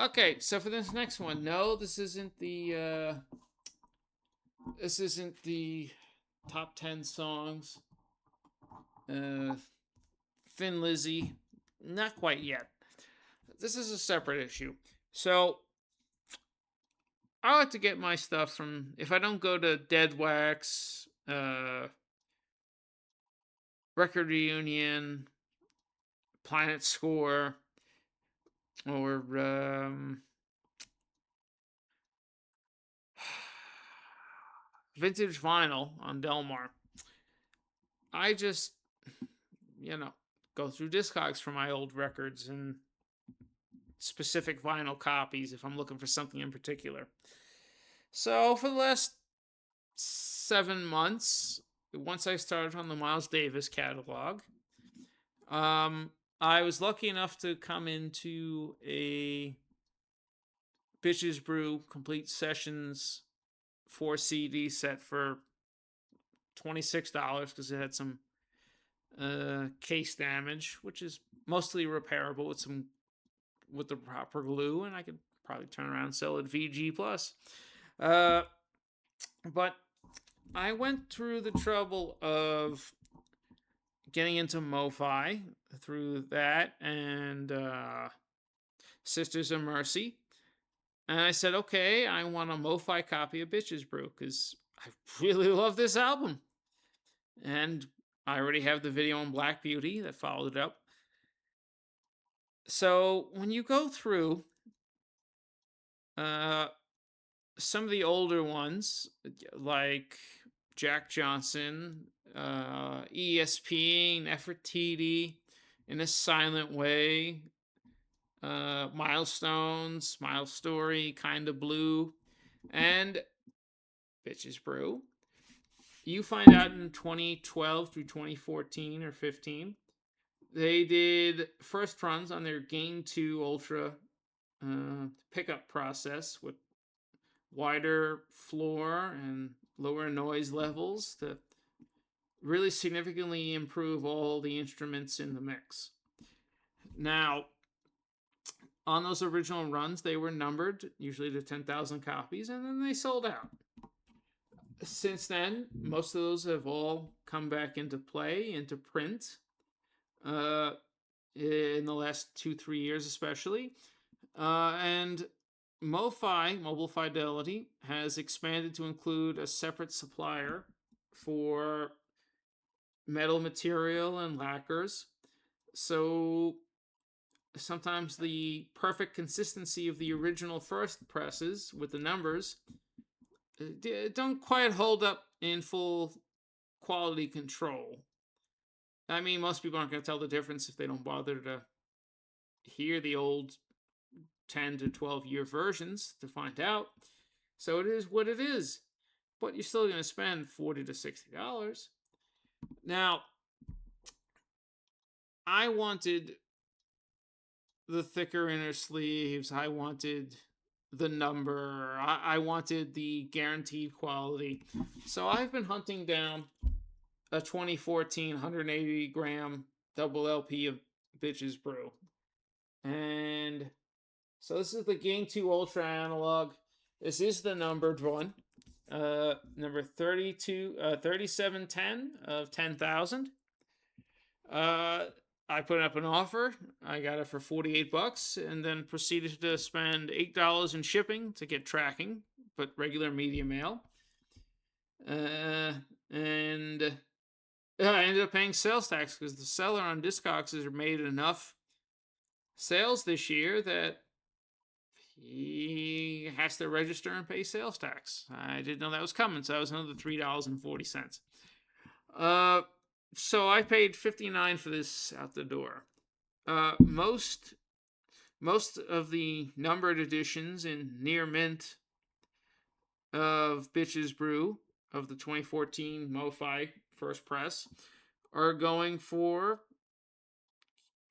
Okay, so for this next one, no, this isn't the top 10 songs. Uh, Thin Lizzy, not quite yet. This is a separate issue. So I like to get my stuff from, if I don't go to Dead Wax, Record Reunion, Planet Score, or Vintage Vinyl on Delmar. I just, you know, go through Discogs for my old records and specific vinyl copies if I'm looking for something in particular. So for the last 7 months, once I started on the Miles Davis catalog, um, I was lucky enough to come into a Bitches Brew Complete Sessions 4 CD set for $26 because it had some case damage, which is mostly repairable with the proper glue, and I could probably turn around and sell it VG plus. Uh, but I went through the trouble of getting into MoFi through that and Sisters of Mercy. And I said, okay, I want a MoFi copy of Bitches Brew because I really love this album. And I already have the video on Black Beauty that followed it up. So when you go through uh, some of the older ones, like Jack Johnson, ESP, Nefertiti, In a Silent Way, Milestones, Smile Story, Kinda Blue, and Bitches Brew. You find out in 2012 through 2014 or 15, they did first runs on their Gain 2 Ultra pickup process with wider floor and lower noise levels to really significantly improve all the instruments in the mix. Now, on those original runs, they were numbered, usually to 10,000 copies, and then they sold out. Since then, most of those have all come back into play, into print, in the last 2-3 years, especially. And MoFi, Mobile Fidelity, has expanded to include a separate supplier for metal material and lacquers. So sometimes the perfect consistency of the original first presses with the numbers don't quite hold up in full quality control. I mean, most people aren't going to tell the difference if they don't bother to hear the old 10 to 12 year versions to find out. So it is what it is. But you're still going to spend $40 to $60. Now, I wanted the thicker inner sleeves. I wanted the number. I wanted the guaranteed quality. So I've been hunting down a 2014 180 gram double LP of Bitches Brew. And so this is the Gain 2 Ultra Analog. This is the numbered one. Number 3710 of 10,000. I put up an offer. I got it for $48 and then proceeded to spend $8 in shipping to get tracking, but regular media mail. And I ended up paying sales tax because the seller on Discogs has made enough sales this year that he has to register and pay sales tax. I didn't know that was coming, so that was another $3.40. So I paid $59 for this out the door. Most of the numbered editions in near mint of Bitches Brew of the 2014 MoFi first press are going for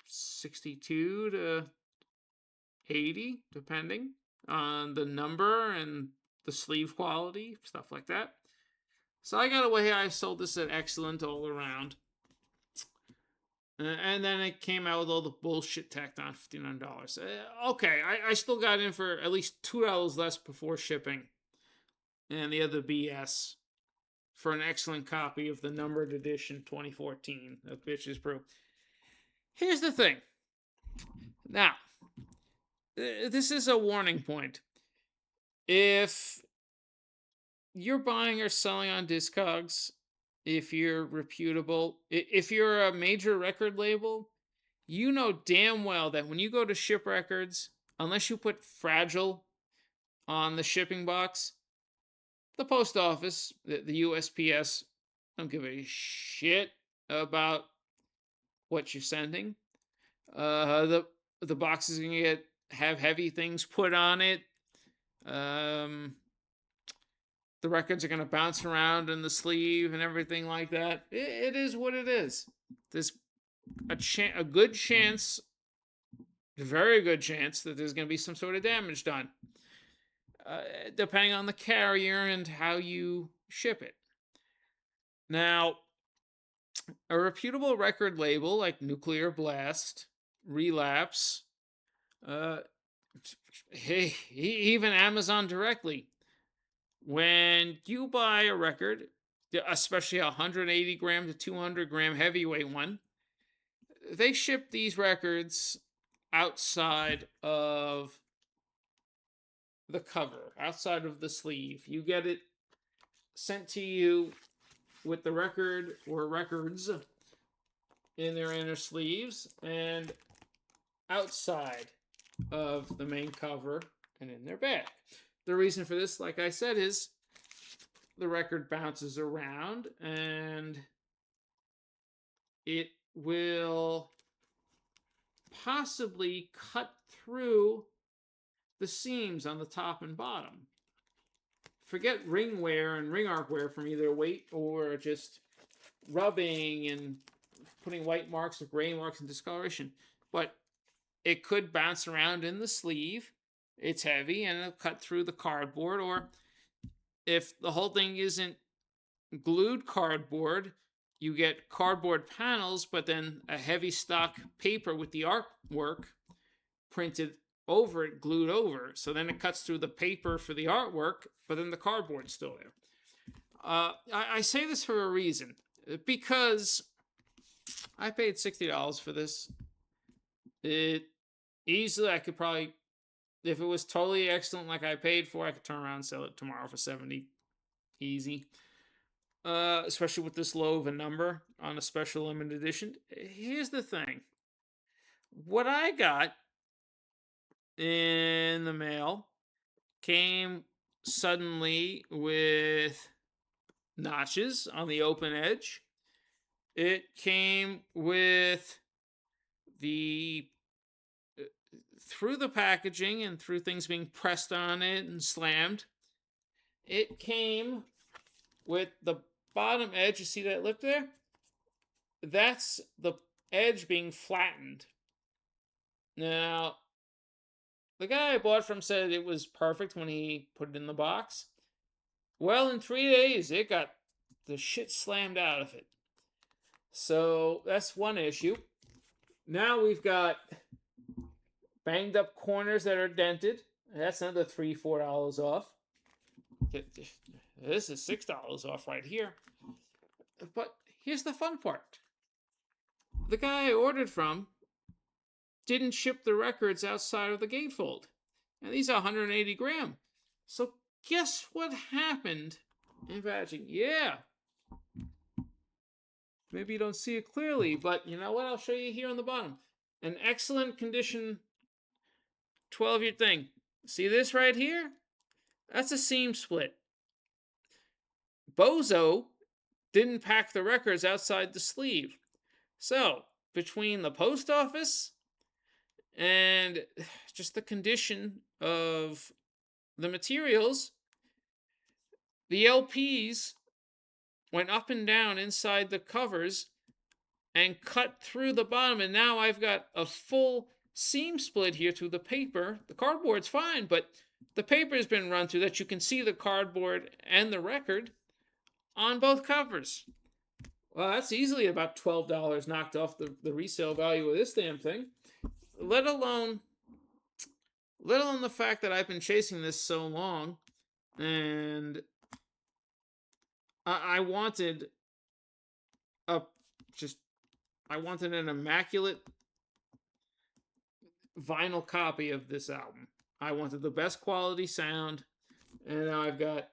62 to 80, depending on the number and the sleeve quality, stuff like that. So I got away. I sold this at excellent all around. And then it came out with all the bullshit tacked on $1,500. Okay, I still got in for at least $2 less before shipping. And the other BS for an excellent copy of the numbered edition 2014 of Bitches Brew. Here's the thing. Now, this is a warning point. If you're buying or selling on Discogs, if you're reputable, if you're a major record label, you know damn well that when you go to ship records, unless you put fragile on the shipping box, the post office, the USPS, don't give a shit about what you're sending. The box is gonna have heavy things put on it. Um, the records are gonna bounce around in the sleeve and everything like that. It is what it is. There's a good chance, a very good chance, that there's gonna be some sort of damage done, depending on the carrier and how you ship it. Now, a reputable record label like Nuclear Blast, Relapse, hey, even Amazon directly, when you buy a record, especially a 180 gram to 200 gram heavyweight one, they ship these records outside of the cover, outside of the sleeve. You get it sent to you with the record or records in their inner sleeves and outside of the main cover and in their bag. The reason for this, like I said, is the record bounces around and it will possibly cut through the seams on the top and bottom. Forget ring wear and ring arc wear from either weight or just rubbing and putting white marks or gray marks and discoloration. But it could bounce around in the sleeve. It's heavy and it'll cut through the cardboard. Or if the whole thing isn't glued cardboard, you get cardboard panels, but then a heavy stock paper with the artwork printed over it, glued over. So then it cuts through the paper for the artwork, but then the cardboard's still there. I say this for a reason, because I paid $60 for this. It easily, I could probably, if it was totally excellent like I paid for, I could turn around and sell it tomorrow for $70. Easy. Especially with this low of a number on a special limited edition. Here's the thing. What I got in the mail came suddenly with notches on the open edge. It came with the through the packaging and through things being pressed on it and slammed. It came with the bottom edge. You see that lip there? That's the edge being flattened. Now, the guy I bought from said it was perfect when he put it in the box. Well, in 3 days, it got the shit slammed out of it. So that's one issue. Now we've got banged up corners that are dented. That's another $3, $4 off. This is $6 off right here. But here's the fun part. The guy I ordered from didn't ship the records outside of the gatefold. And these are 180 gram. So guess what happened in batching? Yeah. Maybe you don't see it clearly, but you know what? I'll show you here on the bottom. An excellent condition 12-year thing. See this right here? That's a seam split. Bozo didn't pack the records outside the sleeve. So, between the post office and just the condition of the materials, the LPs went up and down inside the covers and cut through the bottom, and now I've got a full seam split here through the paper. The cardboard's fine, but the paper has been run through that you can see the cardboard and the record on both covers. Well, that's easily about $12 knocked off the resale value of this damn thing. Let alone let alone the fact that I've been chasing this so long, and I wanted a just I wanted an immaculate vinyl copy of this album. I wanted the best quality sound, and now I've got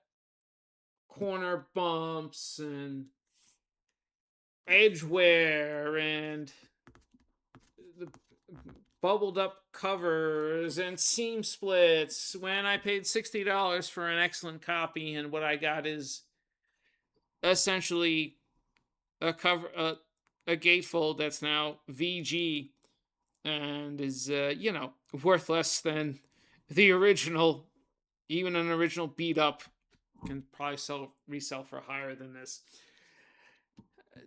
corner bumps and edge wear and the bubbled up covers and seam splits when I paid $60 for an excellent copy, and what I got is essentially a gatefold that's now VG and is worth less than the original. Even an original beat up can probably resell for higher than this.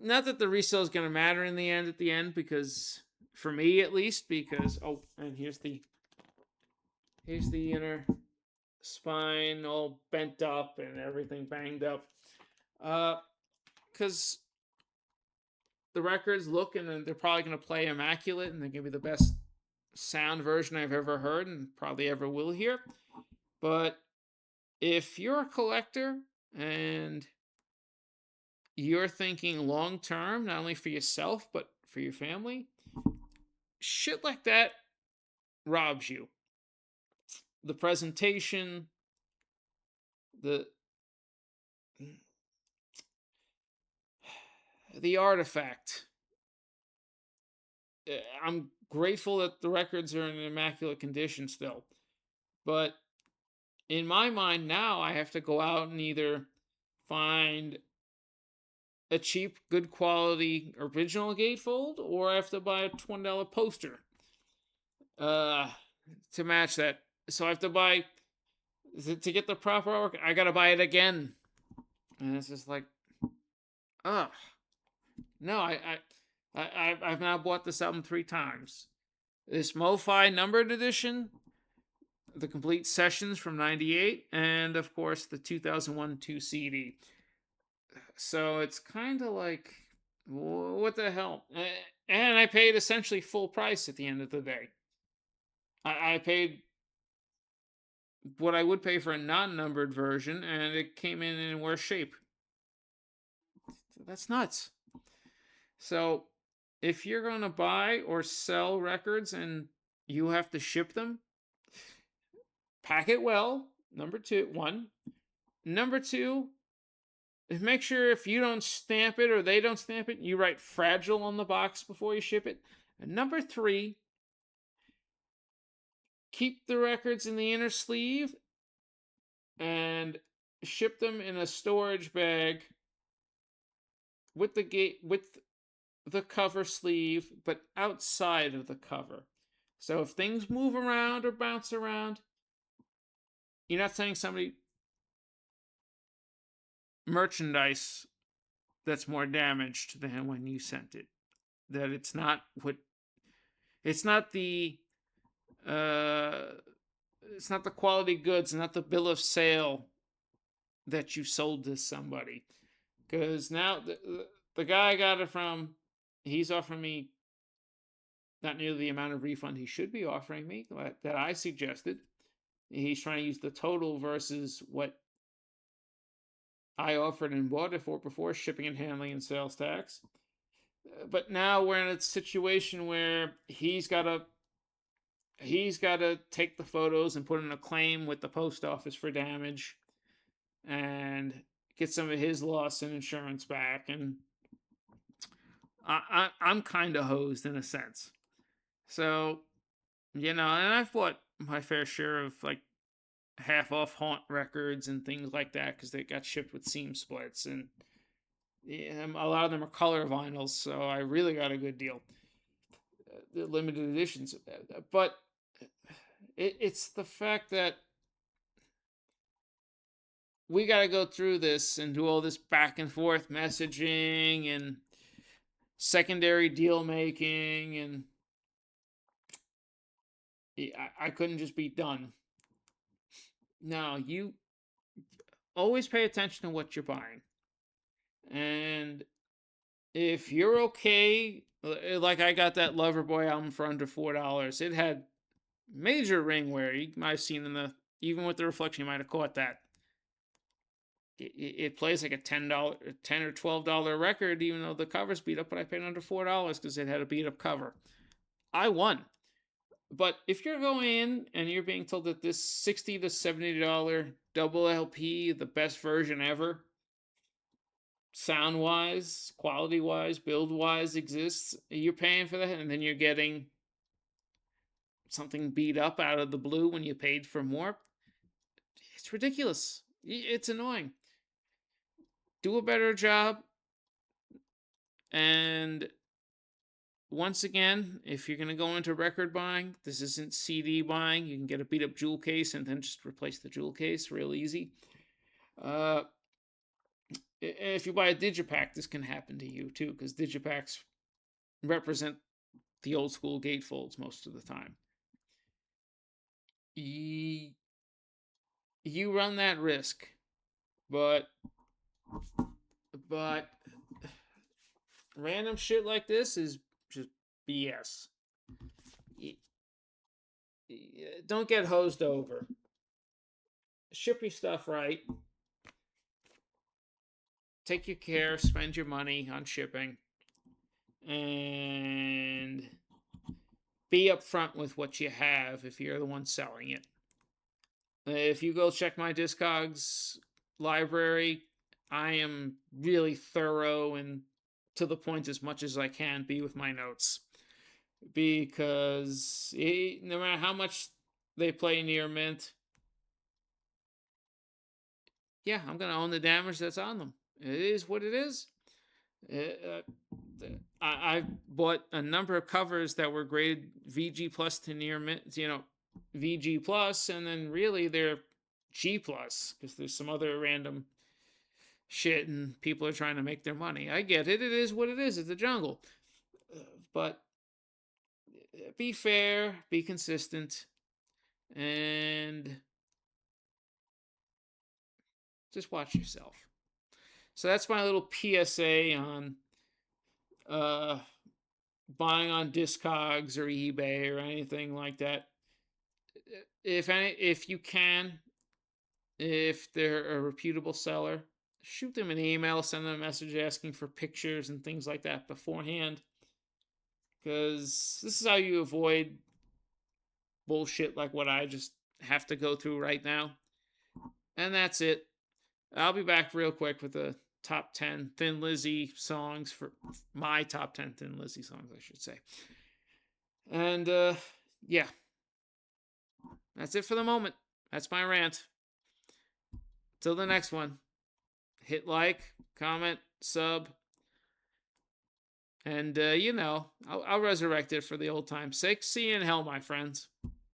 Not that the resale is going to matter in the end at the end, because for me at least, because and here's the inner spine all bent up and everything banged up. Because the records look, and they're probably going to play immaculate, and they're going to be the best sound version I've ever heard and probably ever will hear. But if you're a collector and you're thinking long term, not only for yourself but for your family, shit like that robs you. The presentation, the the artifact. I'm grateful that the records are in immaculate condition still, but in my mind now, I have to go out and either find a cheap, good quality original gatefold, or I have to buy a $20 poster uh, to match that. So I have to buy to get the proper artwork. I gotta buy it again, and it's just like, ugh. No, I've now bought this album 3 times. This MoFi numbered edition, the complete sessions from '98, and of course the 2001 2 CD. So it's kind of like, what the hell? And I paid essentially full price at the end of the day. I paid what I would pay for a non-numbered version, and it came in worse shape. That's nuts. So if you're going to buy or sell records and you have to ship them, pack it well. One. Number two, make sure if you don't stamp it or they don't stamp it, you write fragile on the box before you ship it. And number three, keep the records in the inner sleeve and ship them in a storage bag with the cover sleeve, but outside of the cover. So if things move around or bounce around, you're not sending somebody merchandise that's more damaged than when you sent it. That it's not the uh it's not the quality goods, not the bill of sale that you sold to somebody. Because now the guy I got it from, he's offering me not nearly the amount of refund he should be offering me that I suggested. He's trying to use the total versus what I offered and bought it for before shipping and handling and sales tax. But now we're in a situation where he's got to take the photos and put in a claim with the post office for damage and get some of his loss and insurance back, and I'm kind of hosed in a sense. So and I've bought my fair share of like half off haunt records and things like that because they got shipped with seam splits, and yeah, a lot of them are color vinyls, so I really got a good deal. The limited editions, but it's the fact that we got to go through this and do all this back and forth messaging and secondary deal making, and I couldn't just be done. No, you always pay attention to what you're buying, and If you're okay, like I got that Loverboy album for under $4. It had major ring wear. You might have seen in the even with the reflection, you might have caught that. It plays like a $10 or $12 record, even though the cover's beat up. But I paid under $4 because it had a beat up cover. I won. But if you're going in and you're being told that this $60 to $70 double LP, the best version ever, sound wise, quality wise, build wise, exists, you're paying for that, and then you're getting something beat up out of the blue when you paid for more. It's ridiculous. It's annoying. Do a better job. And once again, if you're going to go into record buying, this isn't CD buying. You can get a beat up jewel case and then just replace the jewel case real easy. If you buy a digipack, this can happen to you too, because digipacks represent the old school gatefolds most of the time. You run that risk, but random shit like this is just BS. Don't get hosed over. Ship your stuff right. Take your care. Spend your money on shipping, and be upfront with what you have if you're the one selling it. If you go check my Discogs library, I am really thorough and to the point as much as I can be with my notes. Because no matter how much they play near mint, yeah, I'm going to own the damage that's on them. It is what it is. I bought a number of covers that were graded VG plus to near mint, VG plus, and then really they're G plus because there's some other random shit and people are trying to make their money. I get it. It is what it is. It's a jungle. But be fair, be consistent, and just watch yourself. So that's my little PSA on buying on Discogs or eBay or anything like that. If you can, if they're a reputable seller, shoot them an email, send them a message asking for pictures and things like that beforehand. Because this is how you avoid bullshit like what I just have to go through right now. And that's it. I'll be back real quick with the top 10 Thin Lizzy songs for my top 10 Thin Lizzy songs, I should say. And yeah, that's it for the moment. That's my rant. Till the next one, hit like, comment, sub, and I'll resurrect it for the old time's sake. See you in hell, my friends.